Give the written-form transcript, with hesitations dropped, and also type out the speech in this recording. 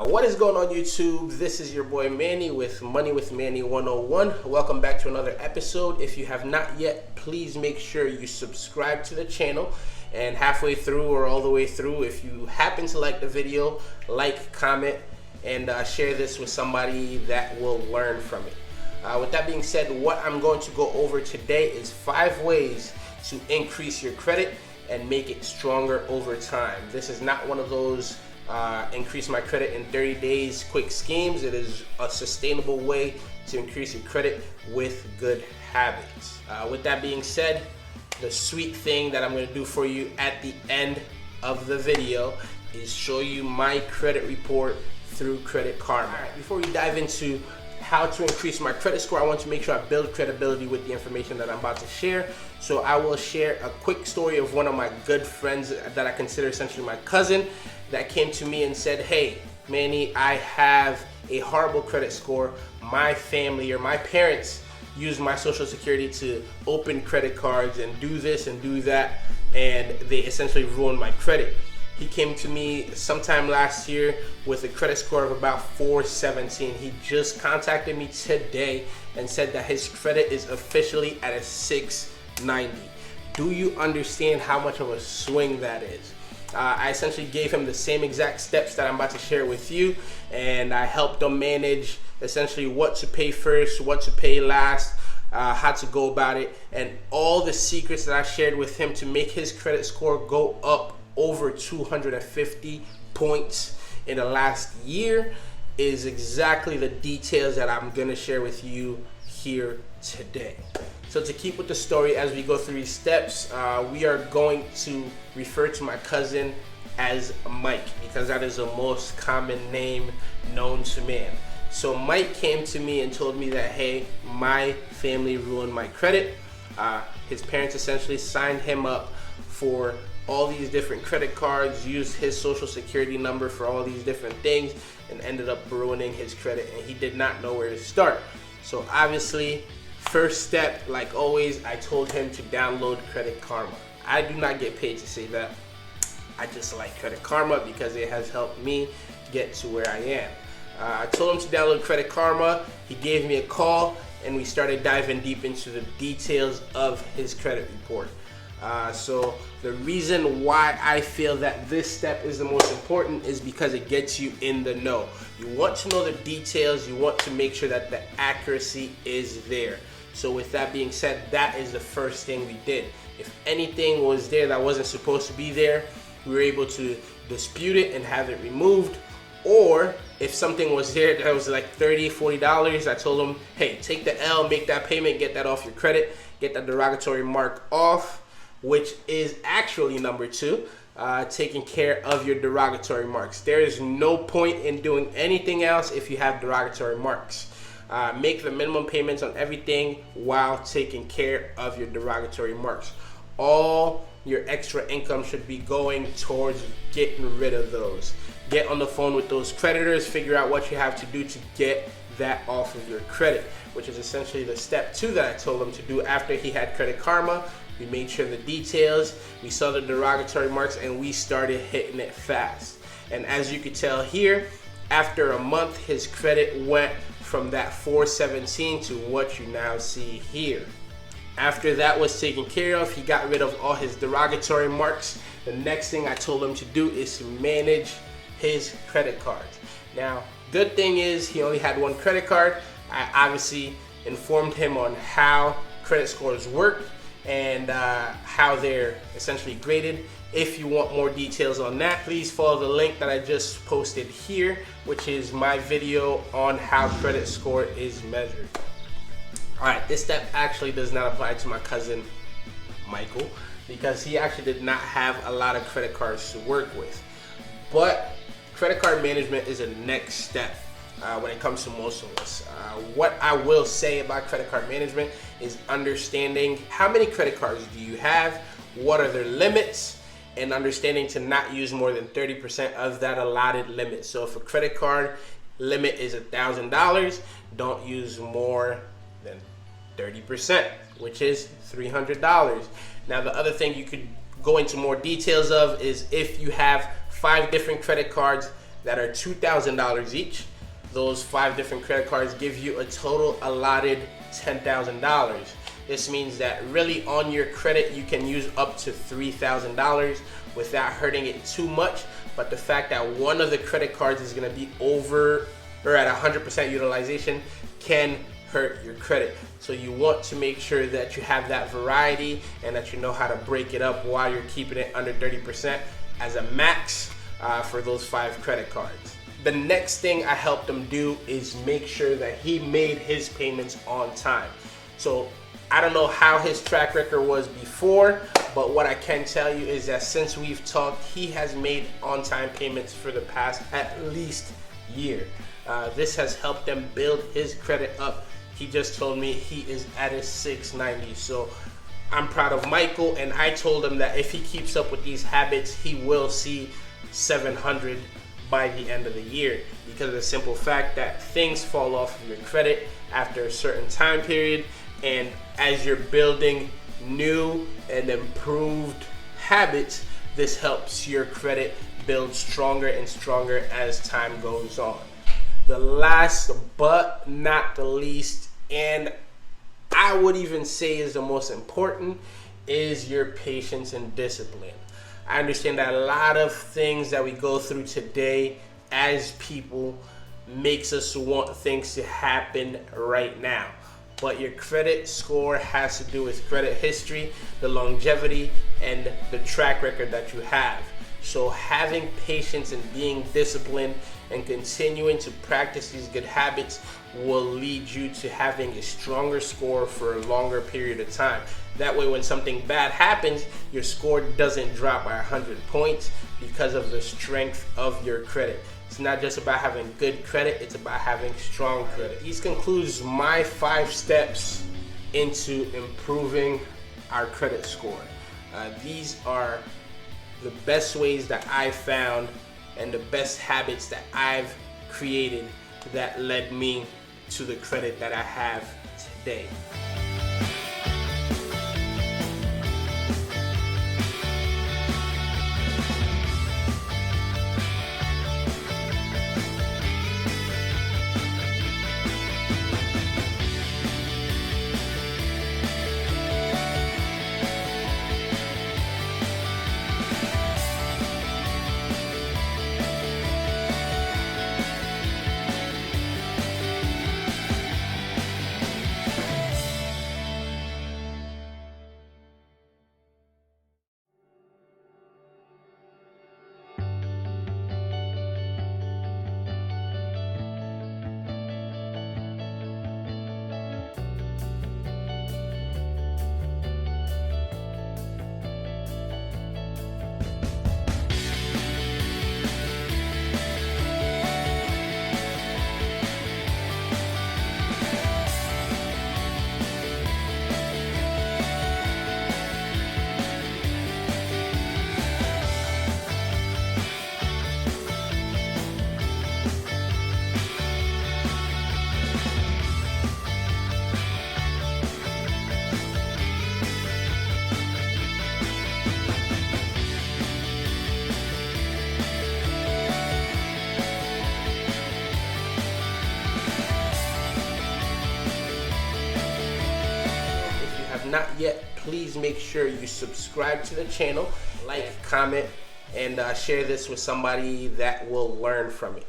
What is going on YouTube? This is your boy Manny with Money with Manny 101. Welcome back to another episode. If you have not yet, please make sure you subscribe to the channel. And halfway through or all the way through, if you happen to like the video, like, comment, and share this with somebody that will learn from it. With that being said, what I'm going to go over today is 5 ways to increase your credit and make it stronger over time. This is not one of those increase my credit in 30 days quick schemes. It is a sustainable way to increase your credit with good habits. With that being said, the sweet thing that I'm going to do for you at the end of the video is show you my credit report through Credit Karma. All right, before we dive into how to increase my credit score, I want to make sure I build credibility with the information that I'm about to share. So I will share a quick story of one of my good friends that I consider essentially my cousin, that came to me and said, "Hey, Manny, I have a horrible credit score. My family or my parents used my social security to open credit cards and do this and do that, and they essentially ruined my credit." He came to me sometime last year with a credit score of about 417. He just contacted me today and said that his credit is officially at a 690. Do you understand how much of a swing that is? I essentially gave him the same exact steps that I'm about to share with you, and I helped him manage essentially what to pay first, what to pay last, how to go about it, and all the secrets that I shared with him to make his credit score go up over 250 points in the last year is exactly the details that I'm gonna share with you here today. So to keep with the story as we go through these steps, we are going to refer to my cousin as Mike because that is the most common name known to man. So Mike came to me and told me that, hey, my family ruined my credit. His parents essentially signed him up for all these different credit cards, used his social security number for all these different things, and ended up ruining his credit, and he did not know where to start. So obviously, first step, like always, I told him to download Credit Karma. I do not get paid to say that. I just like Credit Karma because it has helped me get to where I am. I told him to download Credit Karma. He gave me a call, and we started diving deep into the details of his credit report. So the reason why I feel that this step is the most important is because it gets you in the know. You want to know the details. You want to make sure that the accuracy is there. So with that being said, that is the first thing we did. If anything was there that wasn't supposed to be there, we were able to dispute it and have it removed. Or if something was there that was like $30, $40, I told him, hey, take the L, make that payment, get that off your credit, get that derogatory mark off, which is actually number 2, taking care of your derogatory marks. There is no point in doing anything else if you have derogatory marks. Make the minimum payments on everything while taking care of your derogatory marks. All your extra income should be going towards getting rid of those. Get on the phone with those creditors, figure out what you have to do to get that off of your credit, which is essentially the step 2 that I told him to do after he had Credit Karma. We made sure the details, we saw the derogatory marks, and we started hitting it fast. And as you could tell here, after a month, his credit went from that 417 to what you now see here. After that was taken care of, he got rid of all his derogatory marks. The next thing I told him to do is to manage his credit cards. Now, good thing is he only had one credit card. I obviously informed him on how credit scores work and how they're essentially graded. If you want more details on that, please follow the link that I just posted here, which is my video on how credit score is measured. All right, this step actually does not apply to my cousin Michael because he actually did not have a lot of credit cards to work with. But credit card management is a next step when it comes to most of us. What I will say about credit card management is understanding how many credit cards do you have, what are their limits, and understanding to not use more than 30% of that allotted limit. So if a credit card limit is $1,000, don't use more than 30%, which is $300. Now the other thing you could go into more details of is if you have 5 different credit cards that are $2,000 each. Those 5 different credit cards give you a total allotted $10,000. This means that really on your credit you can use up to $3,000 without hurting it too much. But the fact that one of the credit cards is going to be over or at 100% utilization can hurt your credit. So you want to make sure that you have that variety and that you know how to break it up while you're keeping it under 30% as a max for those 5 credit cards. The next thing I helped him do is make sure that he made his payments on time. So I don't know how his track record was before, but what I can tell you is that since we've talked, he has made on-time payments for the past at least year. This has helped him build his credit up. He just told me he is at a 690. So I'm proud of Michael, and I told him that if he keeps up with these habits, he will see 700 by the end of the year, because of the simple fact that things fall off of your credit after a certain time period. And as you're building new and improved habits, this helps your credit build stronger and stronger as time goes on. The last but not the least, and I would even say is the most important, is your patience and discipline. I understand that a lot of things that we go through today as people makes us want things to happen right now. But your credit score has to do with credit history, the longevity, and the track record that you have. So having patience and being disciplined and continuing to practice these good habits will lead you to having a stronger score for a longer period of time. That way, when something bad happens, your score doesn't drop by 100 points because of the strength of your credit. It's not just about having good credit, it's about having strong credit. This concludes my 5 steps into improving our credit score. These are the best ways that I found and the best habits that I've created that led me to the credit that I have today. Not yet, please make sure you subscribe to the channel, like, comment, and share this with somebody that will learn from it.